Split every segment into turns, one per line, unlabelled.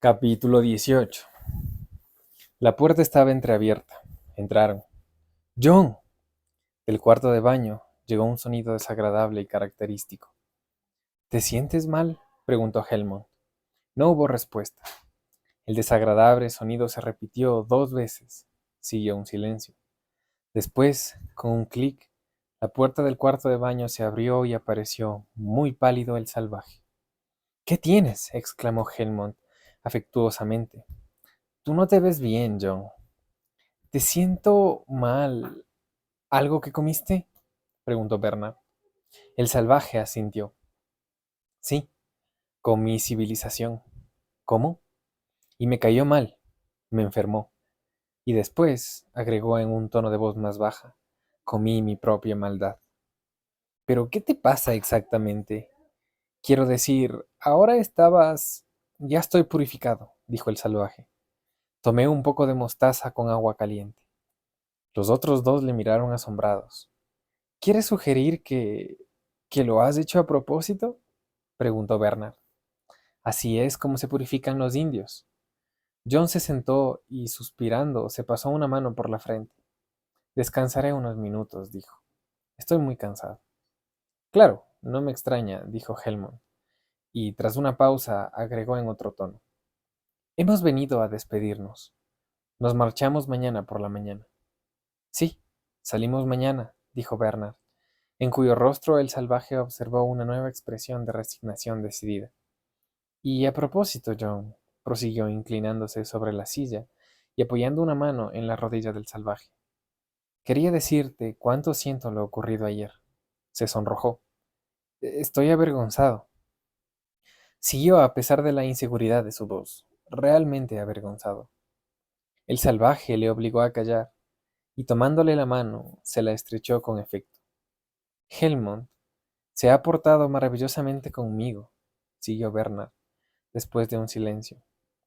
Capítulo 18. La puerta estaba entreabierta. Entraron. ¡John! Del cuarto de baño llegó un sonido desagradable y característico. ¿Te sientes mal?, preguntó Helmont. No hubo respuesta. El desagradable sonido se repitió 2 veces. Siguió un silencio. Después, con un clic, la puerta del cuarto de baño se abrió y apareció, muy pálido, el salvaje. ¿Qué tienes?, exclamó Helmont afectuosamente. Tú no te ves bien, John. Te siento mal. ¿Algo que comiste?, preguntó Bernard. El salvaje asintió. Sí, comí civilización. ¿Cómo? Y me cayó mal. Me enfermó. Y después, agregó en un tono de voz más baja, comí mi propia maldad. ¿Pero qué te pasa exactamente? Quiero decir, ahora estabas... Ya estoy purificado, dijo el salvaje. Tomé un poco de mostaza con agua caliente. Los otros dos le miraron asombrados. ¿Quieres sugerir que lo has hecho a propósito?, preguntó Bernard. Así es como se purifican los indios. John se sentó y, suspirando, se pasó una mano por la frente. Descansaré unos minutos, dijo. Estoy muy cansado. Claro, no me extraña, dijo Helmont, y tras una pausa agregó en otro tono. Hemos venido a despedirnos. Nos marchamos mañana por la mañana. Sí, salimos mañana, dijo Bernard, en cuyo rostro el salvaje observó una nueva expresión de resignación decidida. Y a propósito, John, prosiguió inclinándose sobre la silla y apoyando una mano en la rodilla del salvaje, quería decirte cuánto siento lo ocurrido ayer. Se sonrojó. Estoy avergonzado. Siguió a pesar de la inseguridad de su voz, realmente avergonzado. El salvaje le obligó a callar y tomándole la mano se la estrechó con efecto. Helmont se ha portado maravillosamente conmigo, siguió Bernard, después de un silencio.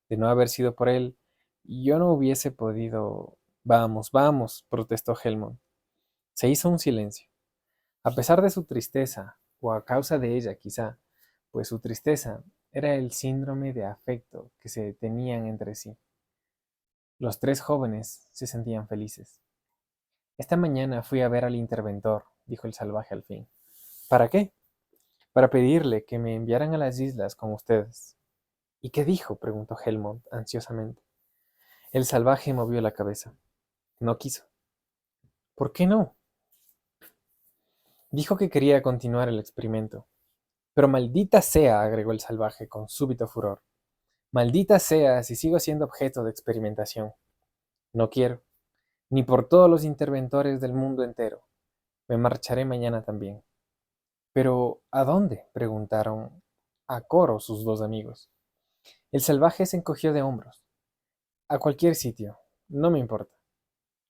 De no haber sido por él, yo no hubiese podido... Vamos, vamos, protestó Helmont. Se hizo un silencio. A pesar de su tristeza, o a causa de ella quizá, pues su tristeza era el síndrome de afecto que se tenían entre sí. Los tres jóvenes se sentían felices. Esta mañana fui a ver al interventor, dijo el salvaje al fin. ¿Para qué? Para pedirle que me enviaran a las islas con ustedes. ¿Y qué dijo?, preguntó Helmont ansiosamente. El salvaje movió la cabeza. No quiso. ¿Por qué no? Dijo que quería continuar el experimento. Pero maldita sea, agregó el salvaje con súbito furor. Maldita sea si sigo siendo objeto de experimentación. No quiero, ni por todos los interventores del mundo entero. Me marcharé mañana también. ¿Pero a dónde?, preguntaron a coro sus dos amigos. El salvaje se encogió de hombros. A cualquier sitio, no me importa,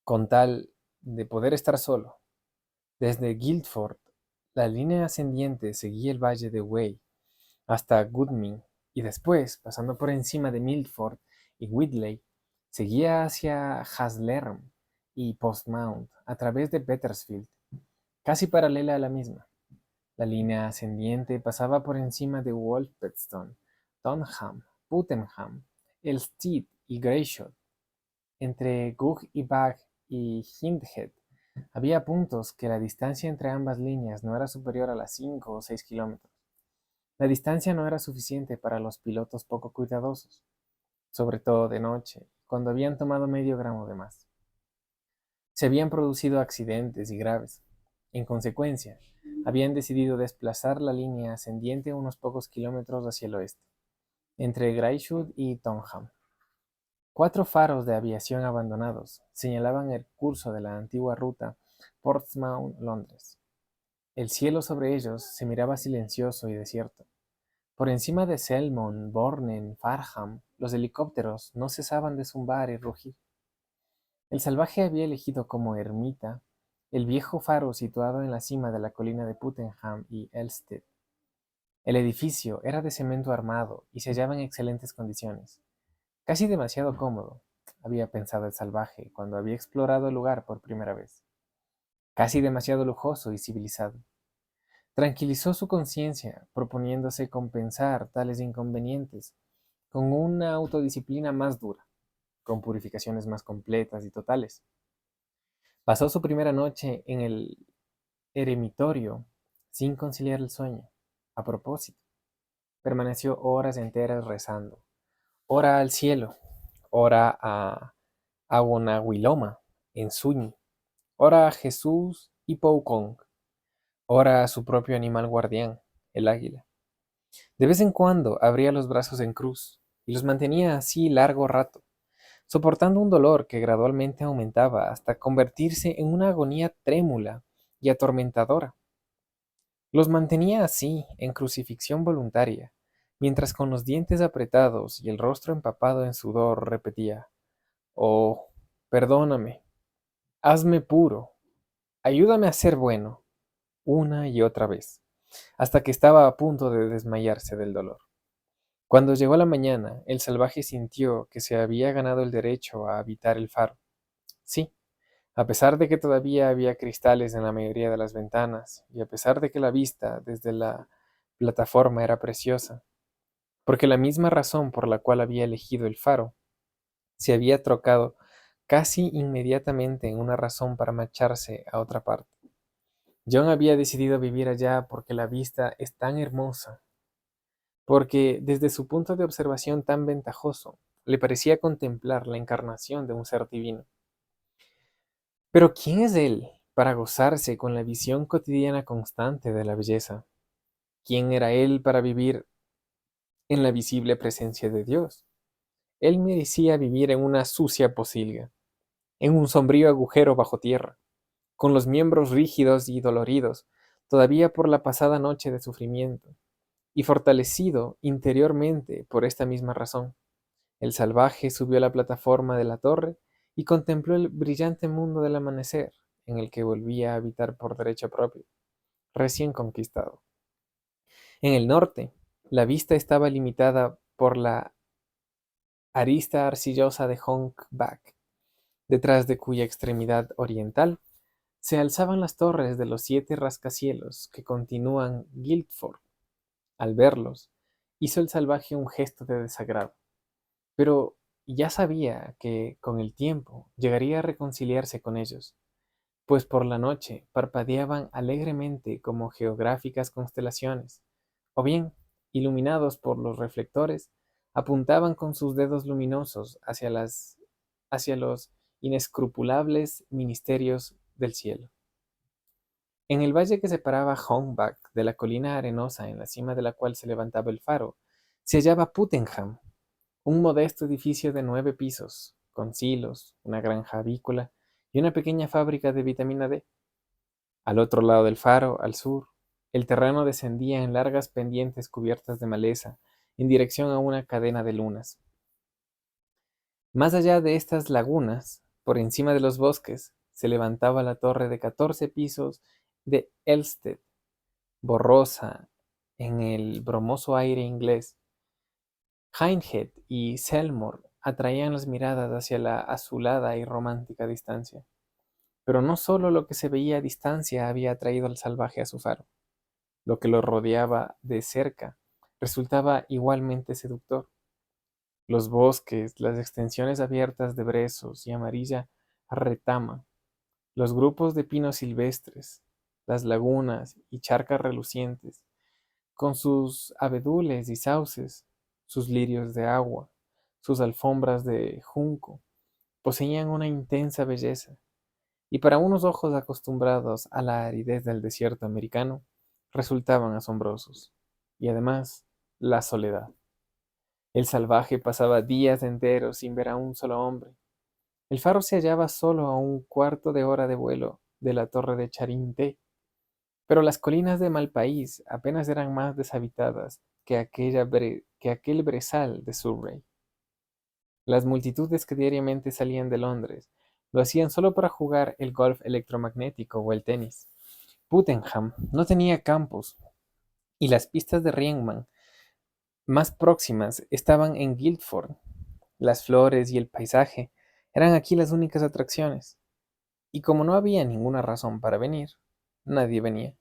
con tal de poder estar solo. Desde Guildford, la línea ascendiente seguía el valle de Wey hasta Godalming y después, pasando por encima de Milford y Whitley, seguía hacia Haslerm y Portsmouth a través de Petersfield, casi paralela a la misma. La línea ascendiente pasaba por encima de Wolverhampton, Tonham, Puttenham, Elstead y Greyshot. Entre Gug y Bag y Hindhead había puntos que la distancia entre ambas líneas no era superior a las 5 o 6 kilómetros. La distancia no era suficiente para los pilotos poco cuidadosos, sobre todo de noche, cuando habían tomado medio gramo de más. Se habían producido accidentes y graves. En consecuencia, habían decidido desplazar la línea ascendiente unos pocos kilómetros hacia el oeste, entre Greyshot y Tonham. 4 faros de aviación abandonados señalaban el curso de la antigua ruta Portsmouth-Londres. El cielo sobre ellos se miraba silencioso y desierto. Por encima de Selmon, Bornen, Farham, los helicópteros no cesaban de zumbar y rugir. El salvaje había elegido como ermita el viejo faro situado en la cima de la colina de Puttenham y Elstead. El edificio era de cemento armado y se hallaba en excelentes condiciones. Casi demasiado cómodo, había pensado el salvaje cuando había explorado el lugar por primera vez. Casi demasiado lujoso y civilizado. Tranquilizó su conciencia, proponiéndose compensar tales inconvenientes con una autodisciplina más dura, con purificaciones más completas y totales. Pasó su primera noche en el eremitorio sin conciliar el sueño. A propósito, permaneció horas enteras rezando. Ora al cielo, ora a Aguanahuiloma en Suñi, ora a Jesús y Poukong, ora a su propio animal guardián, el águila. De vez en cuando abría los brazos en cruz y los mantenía así largo rato, soportando un dolor que gradualmente aumentaba hasta convertirse en una agonía trémula y atormentadora. Los mantenía así, en crucifixión voluntaria, mientras con los dientes apretados y el rostro empapado en sudor repetía: "Oh, perdóname, hazme puro, ayúdame a ser bueno", una y otra vez, hasta que estaba a punto de desmayarse del dolor. Cuando llegó la mañana, el salvaje sintió que se había ganado el derecho a habitar el faro. Sí, a pesar de que todavía había cristales en la mayoría de las ventanas, y a pesar de que la vista desde la plataforma era preciosa, porque la misma razón por la cual había elegido el faro se había trocado casi inmediatamente en una razón para marcharse a otra parte. John había decidido vivir allá porque la vista es tan hermosa, porque desde su punto de observación tan ventajoso, le parecía contemplar la encarnación de un ser divino. Pero ¿quién es él para gozarse con la visión cotidiana constante de la belleza? ¿Quién era él para vivir en la visible presencia de Dios? Él merecía vivir en una sucia posilga, en un sombrío agujero bajo tierra, con los miembros rígidos y doloridos, todavía por la pasada noche de sufrimiento, y fortalecido interiormente por esta misma razón. El salvaje subió a la plataforma de la torre y contempló el brillante mundo del amanecer, en el que volvía a habitar por derecho propio, recién conquistado. En el norte, la vista estaba limitada por la arista arcillosa de Honkback, detrás de cuya extremidad oriental se alzaban las torres de los 7 rascacielos que continúan Guildford. Al verlos, hizo el salvaje un gesto de desagrado, pero ya sabía que con el tiempo llegaría a reconciliarse con ellos, pues por la noche parpadeaban alegremente como geográficas constelaciones, o bien, iluminados por los reflectores, apuntaban con sus dedos luminosos hacia los inescrupulables ministerios del cielo. En el valle que separaba Hombach de la colina arenosa en la cima de la cual se levantaba el faro, se hallaba Puttenham, un modesto edificio de 9 pisos, con silos, una granja avícola y una pequeña fábrica de vitamina D. Al otro lado del faro, al sur, el terreno descendía en largas pendientes cubiertas de maleza, en dirección a una cadena de lunas. Más allá de estas lagunas, por encima de los bosques, se levantaba la torre de 14 pisos de Elstead, borrosa en el bromoso aire inglés. Hindhead y Selmore atraían las miradas hacia la azulada y romántica distancia. Pero no solo lo que se veía a distancia había atraído al salvaje a su faro. Lo que lo rodeaba de cerca resultaba igualmente seductor. Los bosques, las extensiones abiertas de brezos y amarilla retama, los grupos de pinos silvestres, las lagunas y charcas relucientes, con sus abedules y sauces, sus lirios de agua, sus alfombras de junco, poseían una intensa belleza, y para unos ojos acostumbrados a la aridez del desierto americano, resultaban asombrosos. Y además, la soledad. El salvaje pasaba días enteros sin ver a un solo hombre. El faro se hallaba solo a un cuarto de hora de vuelo de la torre de Charinté, pero las colinas de Malpaís apenas eran más deshabitadas que aquel brezal de Surrey. Las multitudes que diariamente salían de Londres lo hacían solo para jugar el golf electromagnético o el tenis. Puttenham no tenía campos, y las pistas de Riemann más próximas estaban en Guildford. Las flores y el paisaje eran aquí las únicas atracciones, y como no había ninguna razón para venir, nadie venía.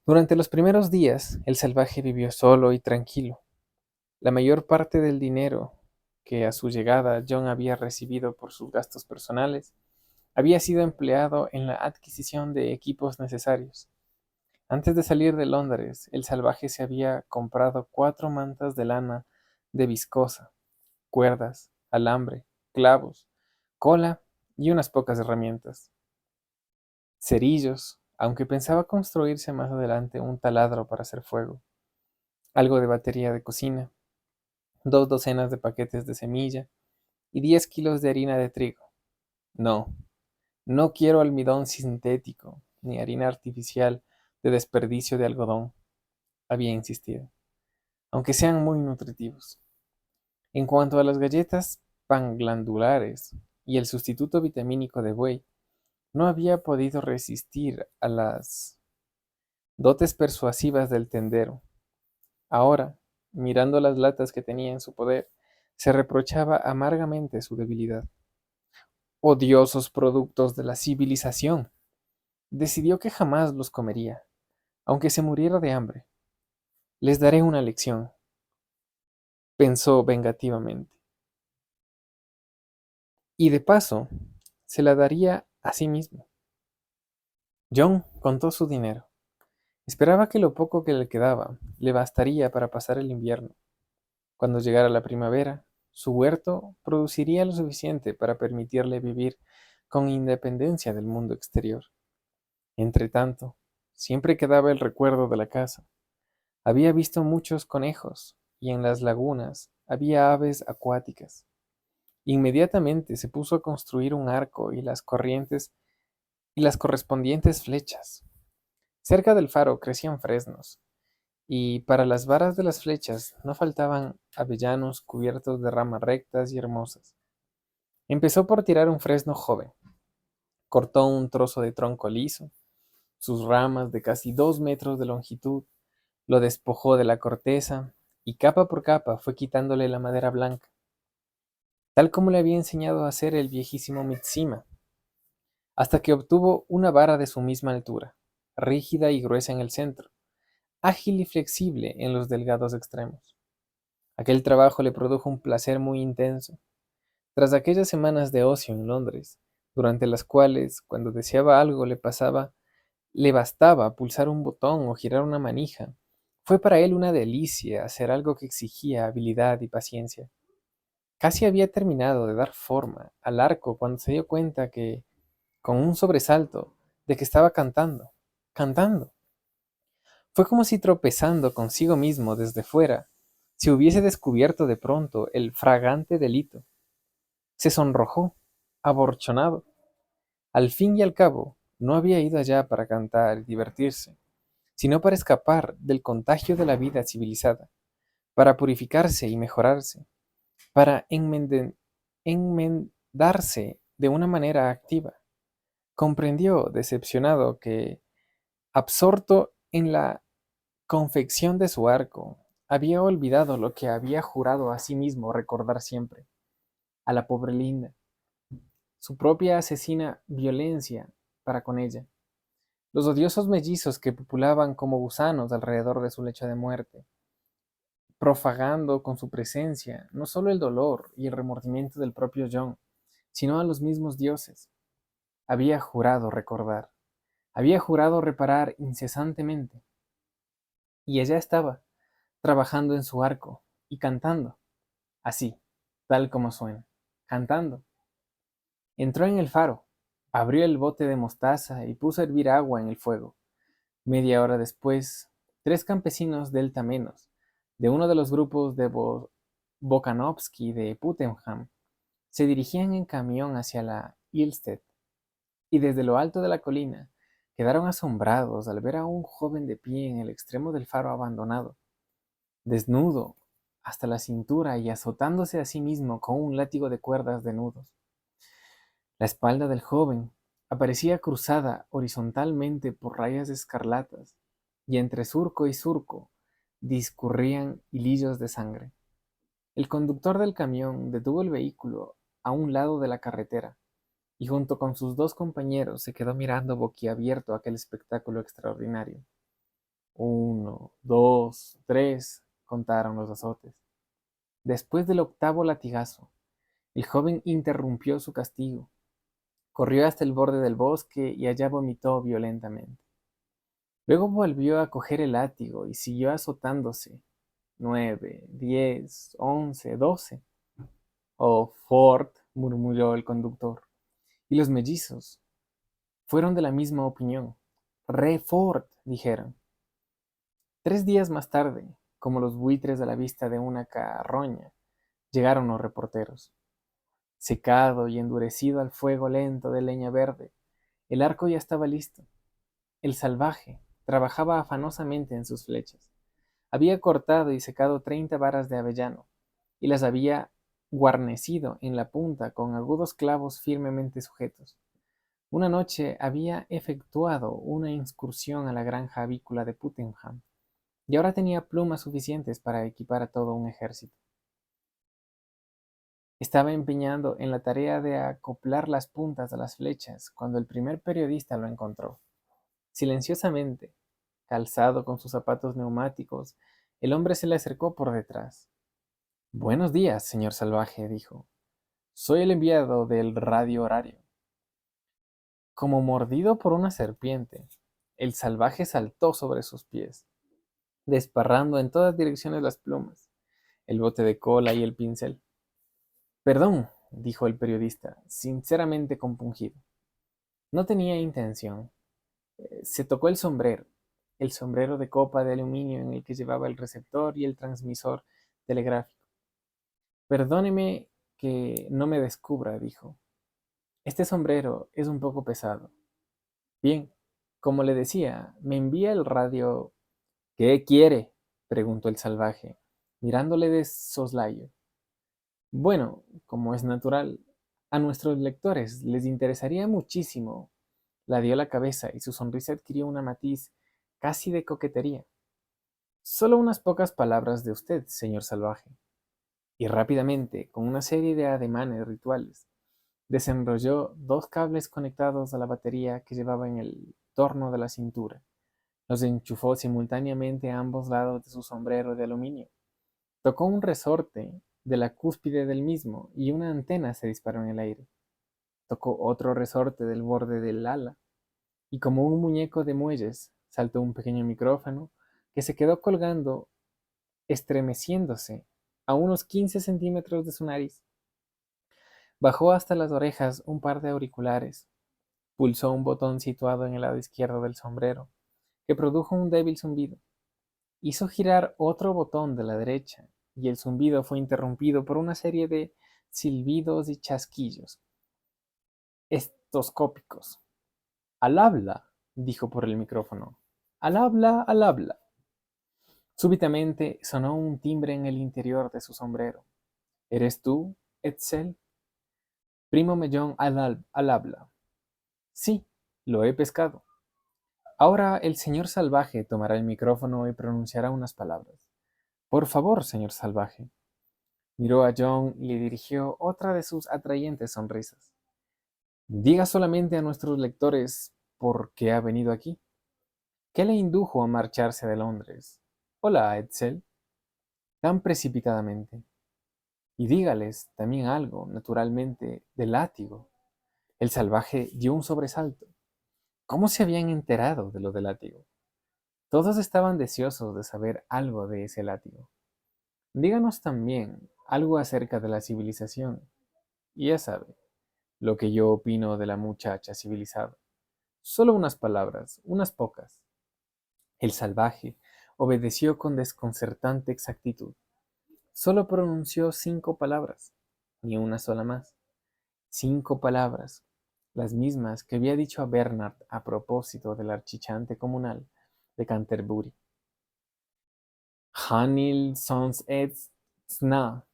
Durante los primeros días, el salvaje vivió solo y tranquilo. La mayor parte del dinero que a su llegada John había recibido por sus gastos personales había sido empleado en la adquisición de equipos necesarios. Antes de salir de Londres, el salvaje se había comprado 4 mantas de lana de viscosa, cuerdas, alambre, clavos, cola y unas pocas herramientas. Cerillos, aunque pensaba construirse más adelante un taladro para hacer fuego, algo de batería de cocina, 2 docenas de paquetes de semilla y 10 kilos de harina de trigo. No, no quiero almidón sintético ni harina artificial de desperdicio de algodón, había insistido, aunque sean muy nutritivos. En cuanto a las galletas panglandulares y el sustituto vitamínico de buey, no había podido resistir a las dotes persuasivas del tendero. Ahora, mirando las latas que tenía en su poder, se reprochaba amargamente su debilidad. Odiosos productos de la civilización. Decidió que jamás los comería, aunque se muriera de hambre. Les daré una lección, pensó vengativamente. Y de paso, se la daría a sí mismo. John contó su dinero. Esperaba que lo poco que le quedaba le bastaría para pasar el invierno. Cuando llegara la primavera, su huerto produciría lo suficiente para permitirle vivir con independencia del mundo exterior. Entretanto, siempre quedaba el recuerdo de la casa. Había visto muchos conejos y en las lagunas había aves acuáticas. Inmediatamente se puso a construir un arco y las corrientes y las correspondientes flechas. Cerca del faro crecían fresnos, y para las varas de las flechas no faltaban avellanos cubiertos de ramas rectas y hermosas. Empezó por tirar un fresno joven. Cortó un trozo de tronco liso, sus ramas de casi 2 metros de longitud, lo despojó de la corteza y capa por capa fue quitándole la madera blanca, tal como le había enseñado a hacer el viejísimo Mitsima, hasta que obtuvo una vara de su misma altura, rígida y gruesa en el centro, ágil y flexible en los delgados extremos. Aquel trabajo le produjo un placer muy intenso. Tras aquellas semanas de ocio en Londres, durante las cuales, cuando deseaba algo le bastaba pulsar un botón o girar una manija, fue para él una delicia hacer algo que exigía habilidad y paciencia. Casi había terminado de dar forma al arco cuando se dio cuenta con un sobresalto, de que estaba cantando, cantando. Fue como si tropezando consigo mismo desde fuera, se hubiese descubierto de pronto el fragante delito. Se sonrojó, aborchonado. Al fin y al cabo, no había ido allá para cantar y divertirse, sino para escapar del contagio de la vida civilizada, para purificarse y mejorarse, para enmendarse de una manera activa. Comprendió, decepcionado, que, absorto en la confección de su arco, había olvidado lo que había jurado a sí mismo recordar siempre, a la pobre Linda, su propia asesina violencia para con ella, los odiosos mellizos que populaban como gusanos alrededor de su lecho de muerte, profagando con su presencia no solo el dolor y el remordimiento del propio John, sino a los mismos dioses. Había jurado recordar, había jurado reparar incesantemente, y ella estaba, trabajando en su arco y cantando, así, tal como suena, cantando. Entró en el faro, abrió el bote de mostaza y puso a hervir agua en el fuego. Media hora después, 3 campesinos delta menos, de uno de los grupos de Bokanovsky de Puttenham, se dirigían en camión hacia la Ilsted, y desde lo alto de la colina quedaron asombrados al ver a un joven de pie en el extremo del faro abandonado, desnudo hasta la cintura y azotándose a sí mismo con un látigo de cuerdas de nudos. La espalda del joven aparecía cruzada horizontalmente por rayas escarlatas, y entre surco y surco discurrían hilillos de sangre. El conductor del camión detuvo el vehículo a un lado de la carretera, y junto con sus 2 compañeros se quedó mirando boquiabierto aquel espectáculo extraordinario. 1, 2, 3, contaron los azotes. Después del octavo latigazo, el joven interrumpió su castigo, corrió hasta el borde del bosque y allá vomitó violentamente. Luego volvió a coger el látigo y siguió azotándose. 9, 10, 11, 12. Oh, Ford, murmuró el conductor. Y los mellizos fueron de la misma opinión. Re Ford, dijeron. 3 días más tarde, como los buitres a la vista de una carroña, llegaron los reporteros. Secado y endurecido al fuego lento de leña verde, el arco ya estaba listo. El salvaje trabajaba afanosamente en sus flechas. Había cortado y secado 30 varas de avellano, y las había guarnecido en la punta con agudos clavos firmemente sujetos. Una noche había efectuado una incursión a la granja avícola de Puttenham, y ahora tenía plumas suficientes para equipar a todo un ejército. Estaba empeñado en la tarea de acoplar las puntas a las flechas cuando el primer periodista lo encontró. Silenciosamente, calzado con sus zapatos neumáticos, el hombre se le acercó por detrás. Buenos días, señor salvaje, dijo. Soy el enviado del radio horario. Como mordido por una serpiente, el salvaje saltó sobre sus pies, desparrando en todas direcciones las plumas, el bote de cola y el pincel. Perdón, dijo el periodista, sinceramente compungido. No tenía intención. Se tocó el sombrero de copa de aluminio en el que llevaba el receptor y el transmisor telegráfico. Perdóneme que no me descubra, dijo. Este sombrero es un poco pesado. Bien, como le decía, me envía el radio. ¿Qué quiere? Preguntó el salvaje, mirándole de soslayo. Bueno, como es natural, a nuestros lectores les interesaría muchísimo. La dio la cabeza y su sonrisa adquirió una matiz casi de coquetería. Solo unas pocas palabras de usted, señor salvaje. Y rápidamente, con una serie de ademanes rituales, desenrolló 2 cables conectados a la batería que llevaba en el torno de la cintura. Los enchufó simultáneamente a ambos lados de su sombrero de aluminio. Tocó un resorte de la cúspide del mismo y una antena se disparó en el aire. Tocó otro resorte del borde del ala y como un muñeco de muelles saltó un pequeño micrófono que se quedó colgando, estremeciéndose a unos 15 centímetros de su nariz. Bajó hasta las orejas un par de auriculares, pulsó un botón situado en el lado izquierdo del sombrero, que produjo un débil zumbido. Hizo girar otro botón de la derecha, y el zumbido fue interrumpido por una serie de silbidos y chasquillos estoscópicos. Al habla, dijo por el micrófono. Al habla, al habla. Súbitamente sonó un timbre en el interior de su sombrero. ¿Eres tú, Edsel? Primo Mellón al habla. Sí, lo he pescado. Ahora el señor salvaje tomará el micrófono y pronunciará unas palabras. Por favor, señor salvaje. Miró a John y le dirigió otra de sus atrayentes sonrisas. Diga solamente a nuestros lectores por qué ha venido aquí. ¿Qué le indujo a marcharse de Londres? Hola, Edsel. Tan precipitadamente. Y dígales también algo, naturalmente, del látigo. El salvaje dio un sobresalto. ¿Cómo se habían enterado de lo del látigo? Todos estaban deseosos de saber algo de ese látigo. Díganos también algo acerca de la civilización. Y ya sabe, lo que yo opino de la muchacha civilizada. Solo unas palabras, unas pocas. El salvaje obedeció con desconcertante exactitud. Solo pronunció 5 palabras, ni una sola más. 5 palabras, las mismas que había dicho a Bernard a propósito del archichante comunal de Canterbury. Hanil sons et sna.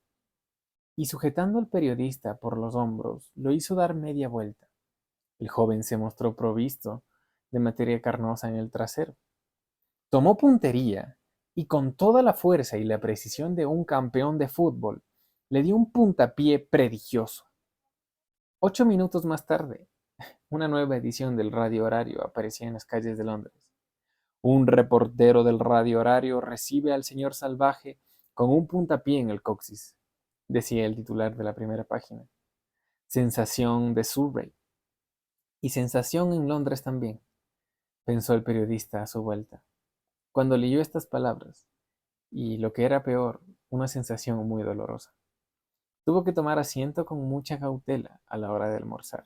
Y sujetando al periodista por los hombros, lo hizo dar media vuelta. El joven se mostró provisto de materia carnosa en el trasero. Tomó puntería y con toda la fuerza y la precisión de un campeón de fútbol, le dio un puntapié prodigioso. 8 minutos más tarde, una nueva edición del Radio Horario aparecía en las calles de Londres. Un reportero del Radio Horario recibe al señor salvaje con un puntapié en el coxis. decía el titular de la primera página. Sensación de Surrey. Y sensación en Londres también, pensó el periodista a su vuelta, cuando leyó estas palabras, y lo que era peor, una sensación muy dolorosa. Tuvo que tomar asiento con mucha cautela a la hora de almorzar,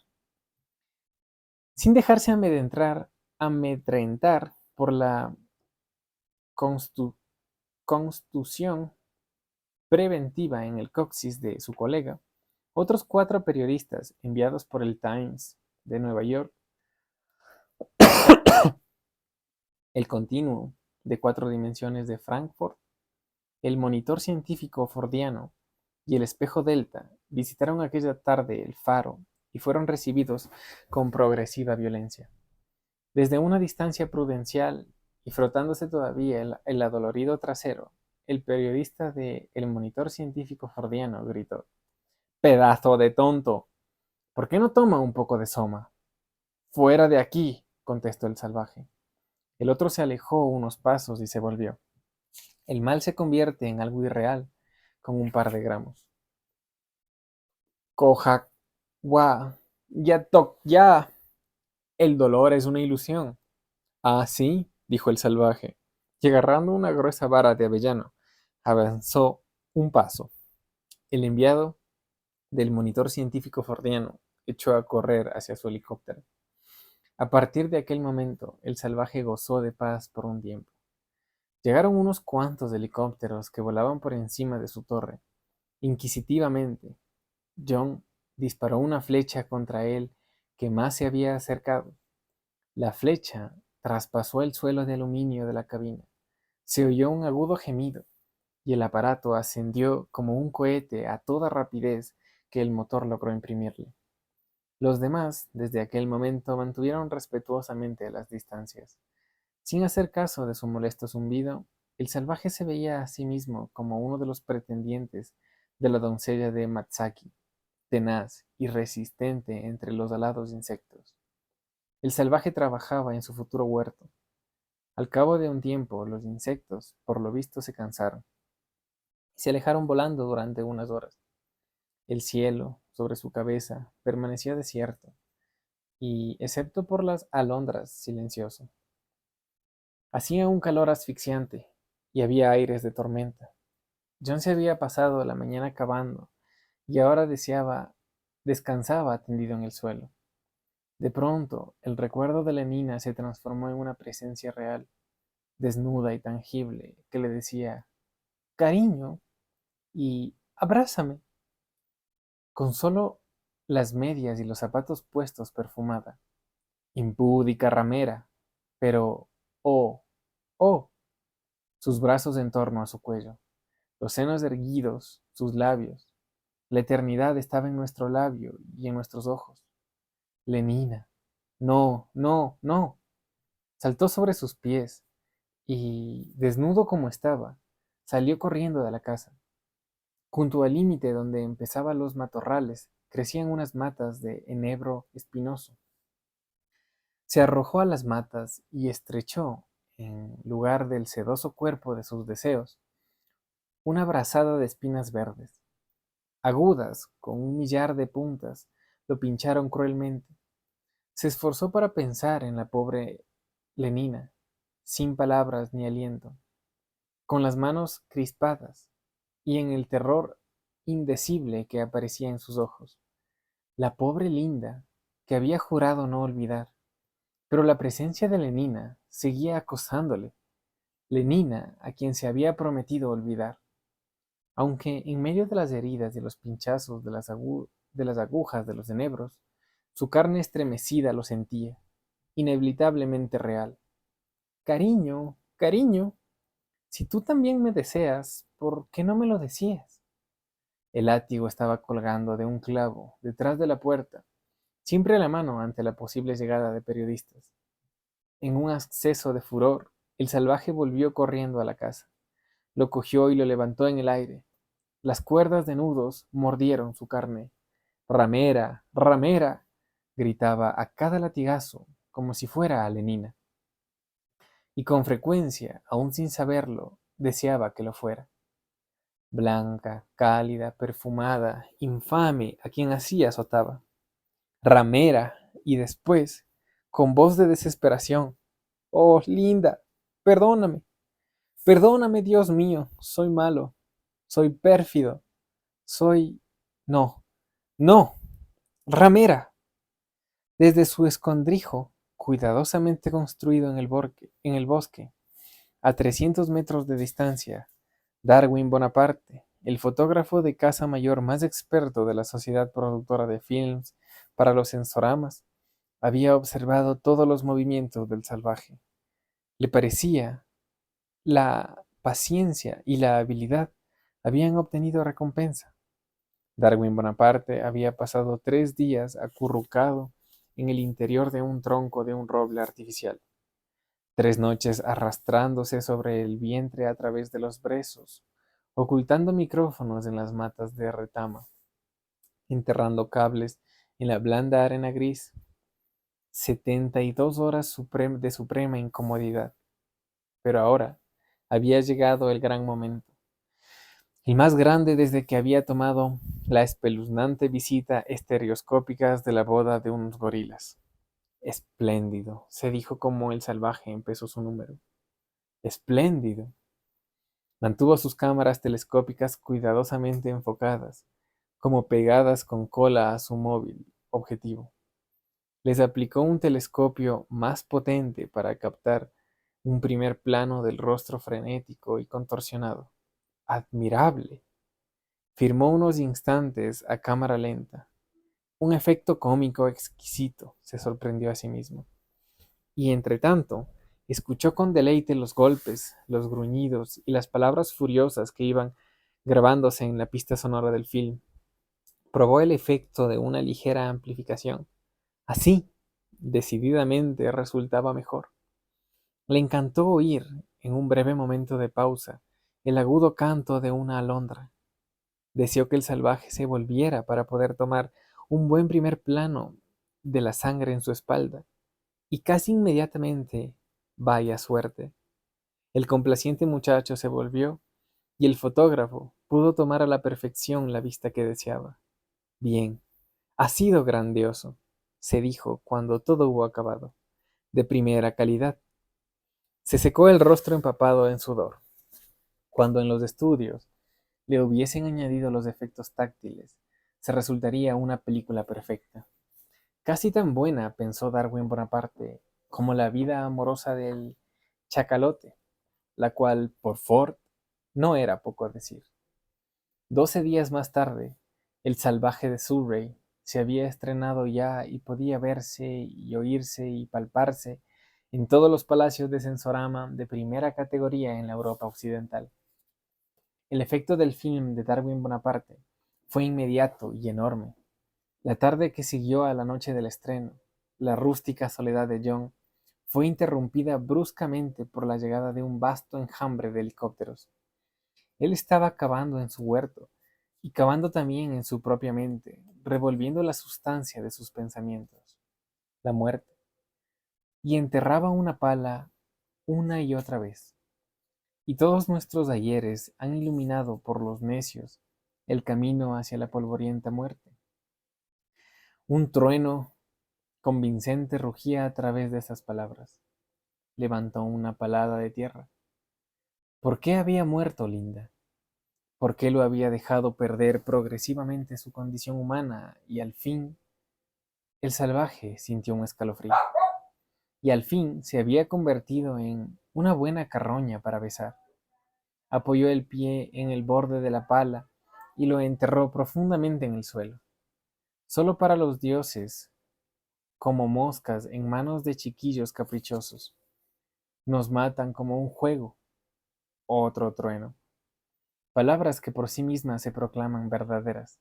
sin dejarse amedrentar por la constitución preventiva en el coxis de su colega. Otros 4 periodistas enviados por el Times de Nueva York, el Continuum de 4 dimensiones de Frankfurt, el Monitor científico fordiano y el Espejo Delta visitaron aquella tarde el Faro y fueron recibidos con progresiva violencia. Desde una distancia prudencial y frotándose todavía el adolorido trasero, el periodista de El Monitor científico fordiano gritó: «¡Pedazo de tonto! ¿Por qué no toma un poco de soma?» «Fuera de aquí», contestó el salvaje. El otro se alejó unos pasos y se volvió. El mal se convierte en algo irreal con un par de gramos. Coja, gua, ya. El dolor es una ilusión. Ah, sí, dijo el salvaje, y agarrando una gruesa vara de avellano, avanzó un paso. El enviado del monitor científico fordiano echó a correr hacia su helicóptero. A partir de aquel momento, el salvaje gozó de paz por un tiempo. Llegaron unos cuantos helicópteros que volaban por encima de su torre. Inquisitivamente, John disparó una flecha contra él que más se había acercado. La flecha traspasó el suelo de aluminio de la cabina. Se oyó un agudo gemido y el aparato ascendió como un cohete a toda rapidez que el motor logró imprimirle. Los demás, desde aquel momento, mantuvieron respetuosamente las distancias. Sin hacer caso de su molesto zumbido, el salvaje se veía a sí mismo como uno de los pretendientes de la doncella de Matsaki, tenaz y resistente entre los alados insectos. El salvaje trabajaba en su futuro huerto. Al cabo de un tiempo, los insectos, por lo visto, se cansaron y se alejaron volando durante unas horas. El cielo, sobre su cabeza, permaneció desierto y, excepto por las alondras, silencioso. Hacía un calor asfixiante y había aires de tormenta. John se había pasado la mañana cavando y ahora descansaba tendido en el suelo. De pronto, el recuerdo de Lenina se transformó en una presencia real, desnuda y tangible, que le decía: «Cariño», y «abrázame». Con solo las medias y los zapatos puestos perfumada. Impúdica ramera, pero oh, oh, sus brazos en torno a su cuello, los senos erguidos, sus labios. La eternidad estaba en nuestro labio y en nuestros ojos. Lenina. No, no, no. Saltó sobre sus pies y, desnudo como estaba, salió corriendo de la casa. Junto al límite donde empezaban los matorrales, crecían unas matas de enebro espinoso. Se arrojó a las matas y estrechó, en lugar del sedoso cuerpo de sus deseos, una brazada de espinas verdes, agudas, con un millar de puntas, lo pincharon cruelmente. Se esforzó para pensar en la pobre Lenina, sin palabras ni aliento, con las manos crispadas, y en el terror indecible que aparecía en sus ojos. La pobre Linda, que había jurado no olvidar, pero la presencia de Lenina seguía acosándole. Lenina, a quien se había prometido olvidar, aunque en medio de las heridas y los pinchazos de las agujas de los enebros, su carne estremecida lo sentía, inevitablemente real. Cariño, cariño, si tú también me deseas, ¿por qué no me lo decías? El látigo estaba colgando de un clavo detrás de la puerta, siempre a la mano ante la posible llegada de periodistas. En un acceso de furor, el salvaje volvió corriendo a la casa. Lo cogió y lo levantó en el aire. Las cuerdas de nudos mordieron su carne. «Ramera, ramera», gritaba a cada latigazo, como si fuera a Lenina. Y con frecuencia, aún sin saberlo, deseaba que lo fuera. blanca, cálida, perfumada, infame, a quien así azotaba. Ramera, y después, con voz de desesperación: «Oh, Linda, perdóname, perdóname, Dios mío, soy malo, soy pérfido, soy... No, no, Ramera». Desde su escondrijo, cuidadosamente construido en el bosque, a 300 metros de distancia, Darwin Bonaparte, el fotógrafo de caza mayor más experto de la sociedad productora de films para los sensoramas, había observado todos los movimientos del salvaje. Le parecía la paciencia y la habilidad habían obtenido recompensa. Darwin Bonaparte había pasado 3 días acurrucado en el interior de un tronco de un roble artificial, 3 noches arrastrándose sobre el vientre a través de los brezos, ocultando micrófonos en las matas de retama, enterrando cables en la blanda arena gris. 72 horas de suprema incomodidad. Pero ahora había llegado el gran momento, el más grande desde que había tomado la espeluznante visita estereoscópicas de la boda de unos gorilas. Espléndido, se dijo como el salvaje empezó su número. Espléndido. Mantuvo sus cámaras telescópicas cuidadosamente enfocadas, como pegadas con cola a su móvil objetivo. Les aplicó un telescopio más potente para captar un primer plano del rostro frenético y contorsionado. Admirable. Firmó unos instantes a cámara lenta. Un efecto cómico exquisito, se sorprendió a sí mismo. Y entretanto, escuchó con deleite los golpes, los gruñidos y las palabras furiosas que iban grabándose en la pista sonora del film. Probó el efecto de una ligera amplificación. Así, decididamente resultaba mejor. Le encantó oír, en un breve momento de pausa, el agudo canto de una alondra. Deseó que el salvaje se volviera para poder tomar un buen primer plano de la sangre en su espalda. Y casi inmediatamente, vaya suerte, el complaciente muchacho se volvió y el fotógrafo pudo tomar a la perfección la vista que deseaba. Bien, ha sido grandioso, se dijo cuando todo hubo acabado. De primera calidad. Se secó el rostro empapado en sudor. Cuando en los estudios le hubiesen añadido los efectos táctiles, se resultaría una película perfecta. Casi tan buena, pensó Darwin Bonaparte, como la vida amorosa del chacalote, la cual, por Ford, no era poco a decir. 12 días más tarde, El salvaje de Surrey se había estrenado ya y podía verse y oírse y palparse en todos los palacios de sensorama de primera categoría en la Europa occidental. El efecto del film de Darwin Bonaparte fue inmediato y enorme. La tarde que siguió a la noche del estreno, la rústica soledad de John fue interrumpida bruscamente por la llegada de un vasto enjambre de helicópteros. Él estaba cavando en su huerto y cavando también en su propia mente, revolviendo la sustancia de sus pensamientos, la muerte, y enterraba una pala una y otra vez. Y todos nuestros ayeres han iluminado por los necios el camino hacia la polvorienta muerte. Un trueno convincente rugía a través de esas palabras. Levantó una palada de tierra. ¿Por qué había muerto Linda? ¿Por qué lo había dejado perder progresivamente su condición humana? Y al fin, el salvaje sintió un escalofrío. Y al fin se había convertido en una buena carroña para besar. Apoyó el pie en el borde de la pala y lo enterró profundamente en el suelo. Solo para los dioses, como moscas en manos de chiquillos caprichosos. Nos matan como un juego. Otro trueno. Palabras que por sí mismas se proclaman verdaderas,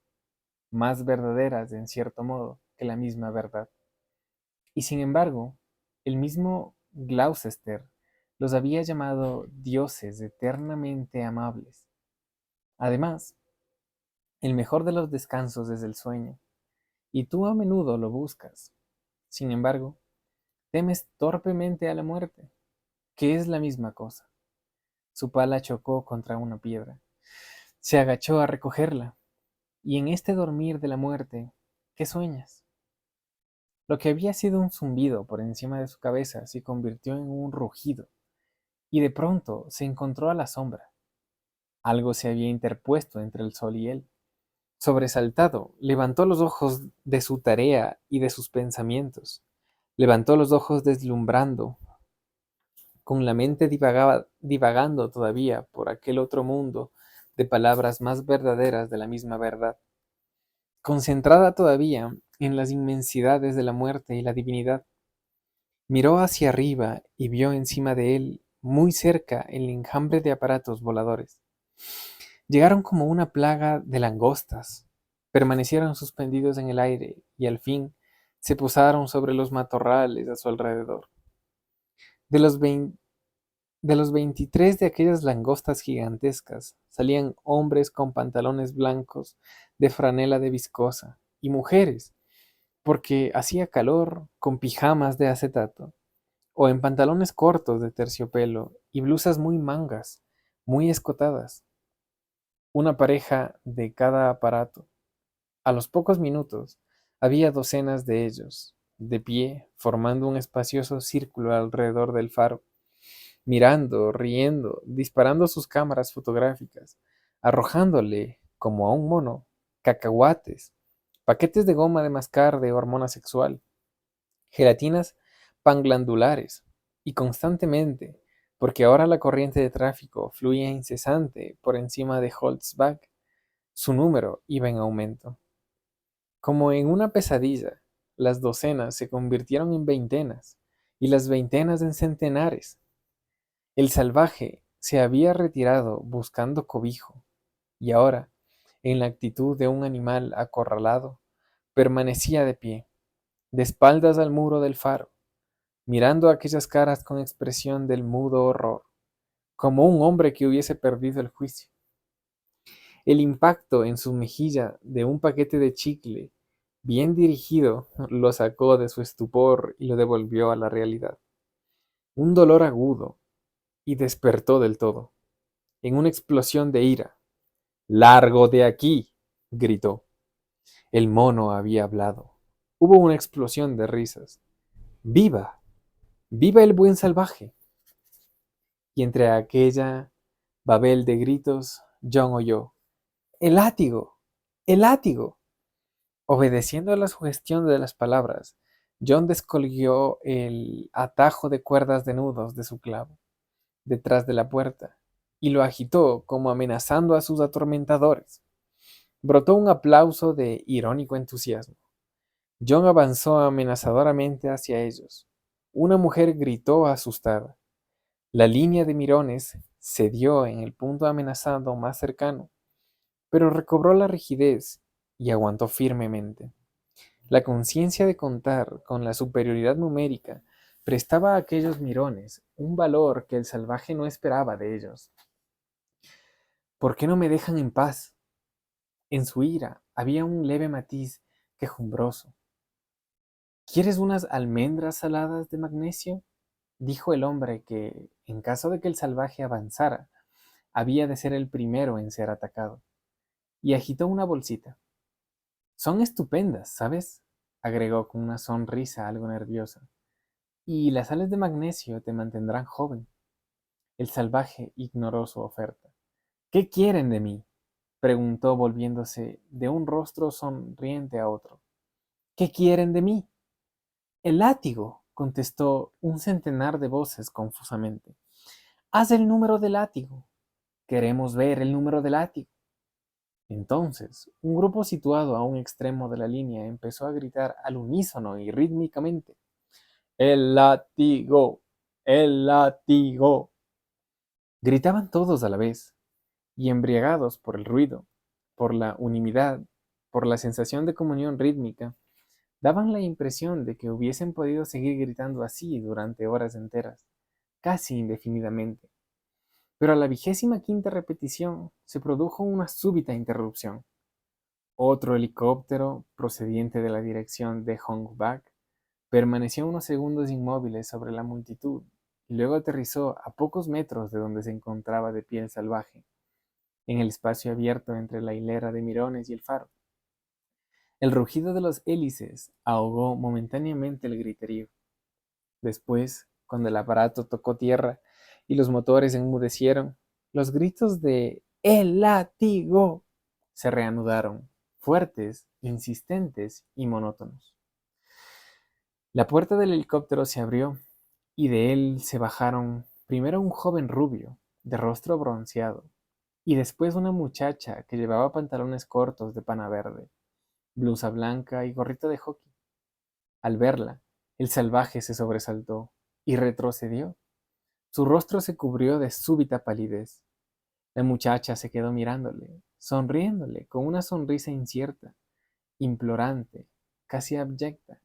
más verdaderas en cierto modo que la misma verdad. Y sin embargo, el mismo Gloucester los había llamado dioses eternamente amables. Además, el mejor de los descansos es el sueño, y tú a menudo lo buscas. Sin embargo, temes torpemente a la muerte, que es la misma cosa. Su pala chocó contra una piedra. Se agachó a recogerla, y en este dormir de la muerte, ¿qué sueñas? Lo que había sido un zumbido por encima de su cabeza se convirtió en un rugido, y de pronto se encontró a la sombra. Algo se había interpuesto entre el sol y él. Sobresaltado, levantó los ojos de su tarea y de sus pensamientos. Levantó los ojos deslumbrando, con la mente divagando todavía por aquel otro mundo de palabras más verdaderas de la misma verdad, concentrada todavía en las inmensidades de la muerte y la divinidad. Miró hacia arriba y vio encima de él, muy cerca, el enjambre de aparatos voladores. Llegaron como una plaga de langostas, permanecieron suspendidos en el aire y al fin se posaron sobre los matorrales a su alrededor. De los, vein- de los 23 de aquellas langostas gigantescas salían hombres con pantalones blancos de franela de viscosa y mujeres, porque hacía calor, con pijamas de acetato o en pantalones cortos de terciopelo y blusas muy mangas, muy escotadas. Una pareja de cada aparato. A los pocos minutos había docenas de ellos, de pie, formando un espacioso círculo alrededor del faro, mirando, riendo, disparando sus cámaras fotográficas, arrojándole, como a un mono, cacahuates, paquetes de goma de mascar de hormona sexual, gelatinas panglandulares, y constantemente, porque ahora la corriente de tráfico fluía incesante por encima de Holzbach, su número iba en aumento. Como en una pesadilla, las docenas se convirtieron en veintenas y las veintenas en centenares. El salvaje se había retirado buscando cobijo y ahora, en la actitud de un animal acorralado, permanecía de pie, de espaldas al muro del faro, mirando aquellas caras con expresión del mudo horror, como un hombre que hubiese perdido el juicio. El impacto en su mejilla de un paquete de chicle bien dirigido lo sacó de su estupor y lo devolvió a la realidad. Un dolor agudo, y despertó del todo, en una explosión de ira. ¡Largo de aquí! Gritó. El mono había hablado. Hubo una explosión de risas. ¡Viva! ¡Viva el buen salvaje! Y entre aquella babel de gritos, John oyó: ¡El látigo! ¡El látigo! Obedeciendo a la sugestión de las palabras, John descolgó el atajo de cuerdas de nudos de su clavo detrás de la puerta y lo agitó como amenazando a sus atormentadores. Brotó un aplauso de irónico entusiasmo. John avanzó amenazadoramente hacia ellos. Una mujer gritó asustada. La línea de mirones cedió en el punto amenazado más cercano, pero recobró la rigidez y aguantó firmemente. La conciencia de contar con la superioridad numérica prestaba a aquellos mirones un valor que el salvaje no esperaba de ellos. ¿Por qué no me dejan en paz? En su ira había un leve matiz quejumbroso. ¿Quieres unas almendras saladas de magnesio? Dijo el hombre que, en caso de que el salvaje avanzara, había de ser el primero en ser atacado, y agitó una bolsita. Son estupendas, ¿sabes? Agregó con una sonrisa algo nerviosa. Y las sales de magnesio te mantendrán joven. El salvaje ignoró su oferta. ¿Qué quieren de mí? Preguntó volviéndose de un rostro sonriente a otro. ¿Qué quieren de mí? El látigo, contestó un centenar de voces confusamente. Haz el número del látigo. Queremos ver el número del látigo. Entonces, un grupo situado a un extremo de la línea empezó a gritar al unísono y rítmicamente: ¡El látigo! ¡El látigo! Gritaban todos a la vez, y embriagados por el ruido, por la unanimidad, por la sensación de comunión rítmica, daban la impresión de que hubiesen podido seguir gritando así durante horas enteras, casi indefinidamente. Pero a la 25ª repetición se produjo una súbita interrupción. Otro helicóptero, procediente de la dirección de Hong-Bak, permaneció unos segundos inmóviles sobre la multitud y luego aterrizó a pocos metros de donde se encontraba de pie el salvaje. en el espacio abierto entre la hilera de mirones y el faro. El rugido de los hélices ahogó momentáneamente el griterío. Después, cuando el aparato tocó tierra y los motores enmudecieron, los gritos de ¡El látigo! Se reanudaron, fuertes, insistentes y monótonos. La puerta del helicóptero se abrió y de él se bajaron primero un joven rubio, de rostro bronceado, y después una muchacha que llevaba pantalones cortos de pana verde, blusa blanca y gorrito de hockey. Al verla, el salvaje se sobresaltó y retrocedió. Su rostro se cubrió de súbita palidez. La muchacha se quedó mirándole, sonriéndole con una sonrisa incierta, implorante, casi abyecta.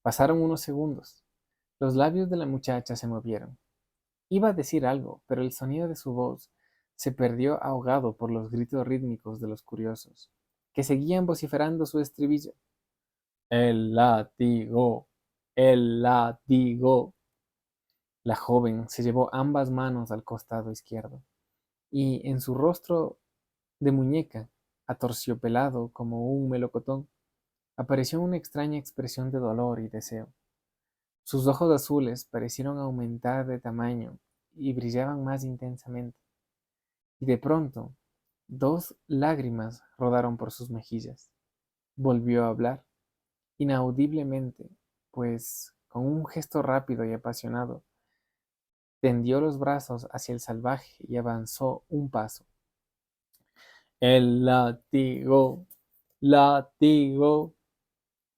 Pasaron unos segundos. Los labios de la muchacha se movieron. Iba a decir algo, pero el sonido de su voz se perdió ahogado por los gritos rítmicos de los curiosos, que seguían vociferando su estribillo. El látigo, el látigo. La joven se llevó ambas manos al costado izquierdo, y en su rostro de muñeca, atorciopelado como un melocotón, apareció una extraña expresión de dolor y deseo. Sus ojos azules parecieron aumentar de tamaño y brillaban más intensamente, y de pronto 2 lágrimas rodaron por sus mejillas. Volvió a hablar, inaudiblemente, pues con un gesto rápido y apasionado, tendió los brazos hacia el salvaje y avanzó un paso. El látigo, látigo.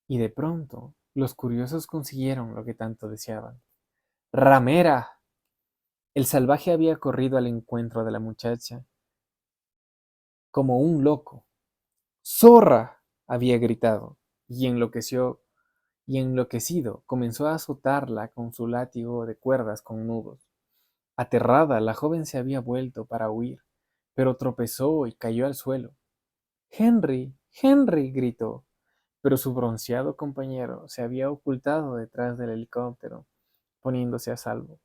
Y de pronto los curiosos consiguieron lo que tanto deseaban. ¡Ramera! El salvaje había corrido al encuentro de la muchacha como un loco. ¡Zorra! Había gritado, y enloqueció, y enloquecido comenzó a azotarla con su látigo de cuerdas con nudos. Aterrada, la joven se había vuelto para huir, pero tropezó y cayó al suelo. ¡Henry! ¡Henry! Gritó, pero su bronceado compañero se había ocultado detrás del helicóptero, poniéndose a salvo.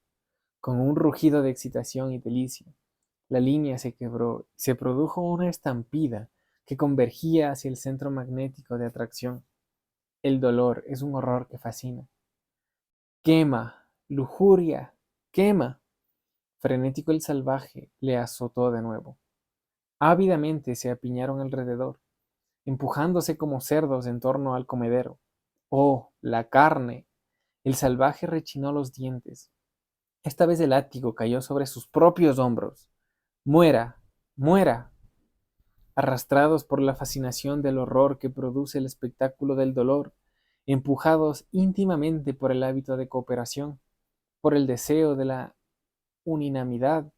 Con un rugido de excitación y delicia, la línea se quebró y se produjo una estampida que convergía hacia el centro magnético de atracción. El dolor es un horror que fascina. ¡Quema! ¡Lujuria! ¡Quema! Frenético el salvaje le azotó de nuevo. Ávidamente se apiñaron alrededor, empujándose como cerdos en torno al comedero. ¡Oh, la carne! El salvaje rechinó los dientes. Esta vez el látigo cayó sobre sus propios hombros. ¡Muera! ¡Muera! Arrastrados por la fascinación del horror que produce el espectáculo del dolor, empujados íntimamente por el hábito de cooperación, por el deseo de la unanimidad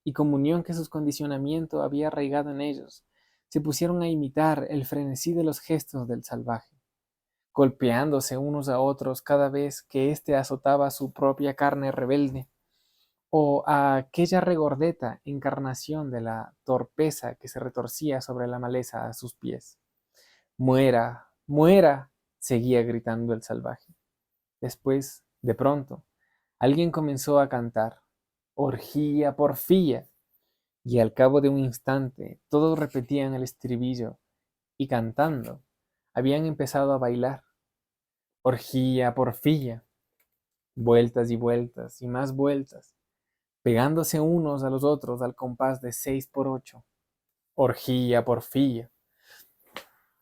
y comunión que su condicionamiento había arraigado en ellos, se pusieron a imitar el frenesí de los gestos del salvaje, golpeándose unos a otros cada vez que éste azotaba su propia carne rebelde, o a aquella regordeta encarnación de la torpeza que se retorcía sobre la maleza a sus pies. ¡Muera! ¡Muera! Seguía gritando el salvaje. Después, de pronto, alguien comenzó a cantar «Orgía porfía», y al cabo de un instante todos repetían el estribillo y cantando habían empezado a bailar «Orgía porfía», vueltas y vueltas y más vueltas, pegándose unos a los otros al compás de 6 por 8. Orgía porfía.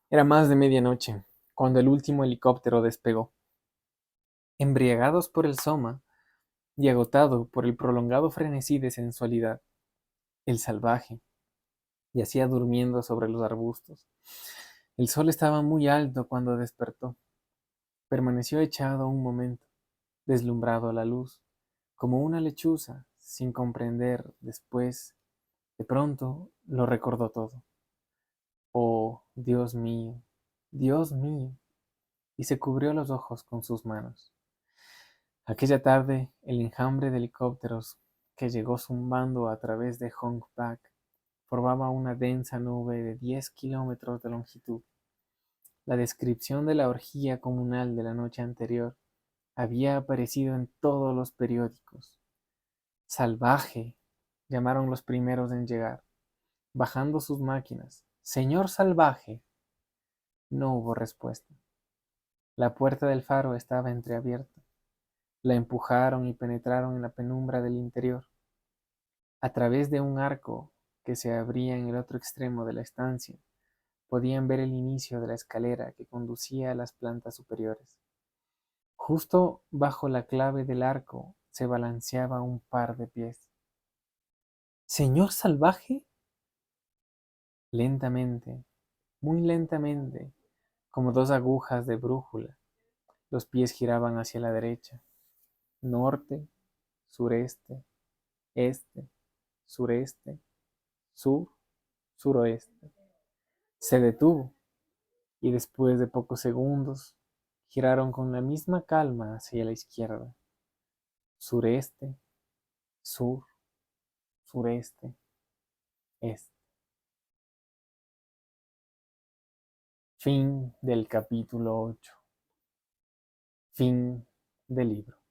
Era más de medianoche cuando el último helicóptero despegó. Embriagados por el soma y agotado por el prolongado frenesí de sensualidad, el salvaje yacía durmiendo sobre los arbustos. El sol estaba muy alto cuando despertó. Permaneció echado un momento, deslumbrado a la luz, como una lechuza, sin comprender. Después, de pronto, lo recordó todo. Oh, Dios mío, y se cubrió los ojos con sus manos. Aquella tarde, el enjambre de helicópteros que llegó zumbando a través de Hong Bak formaba una densa nube de 10 kilómetros de longitud. La descripción de la orgía comunal de la noche anterior había aparecido en todos los periódicos. Salvaje, llamaron los primeros en llegar. bajando sus máquinas. Señor salvaje. No hubo respuesta. La puerta del faro estaba entreabierta. La empujaron y penetraron en la penumbra del interior. A través de un arco que se abría en el otro extremo de la estancia, podían ver el inicio de la escalera que conducía a las plantas superiores. Justo bajo la clave del arco se balanceaba un par de pies. ¿Señor salvaje? Lentamente, muy lentamente, como dos agujas de brújula, los pies giraban hacia la derecha, norte, sureste, este, sureste, sur, suroeste. Se detuvo y después de pocos segundos giraron con la misma calma hacia la izquierda, sureste, sur, sureste, este. Fin del capítulo 8. Fin del libro.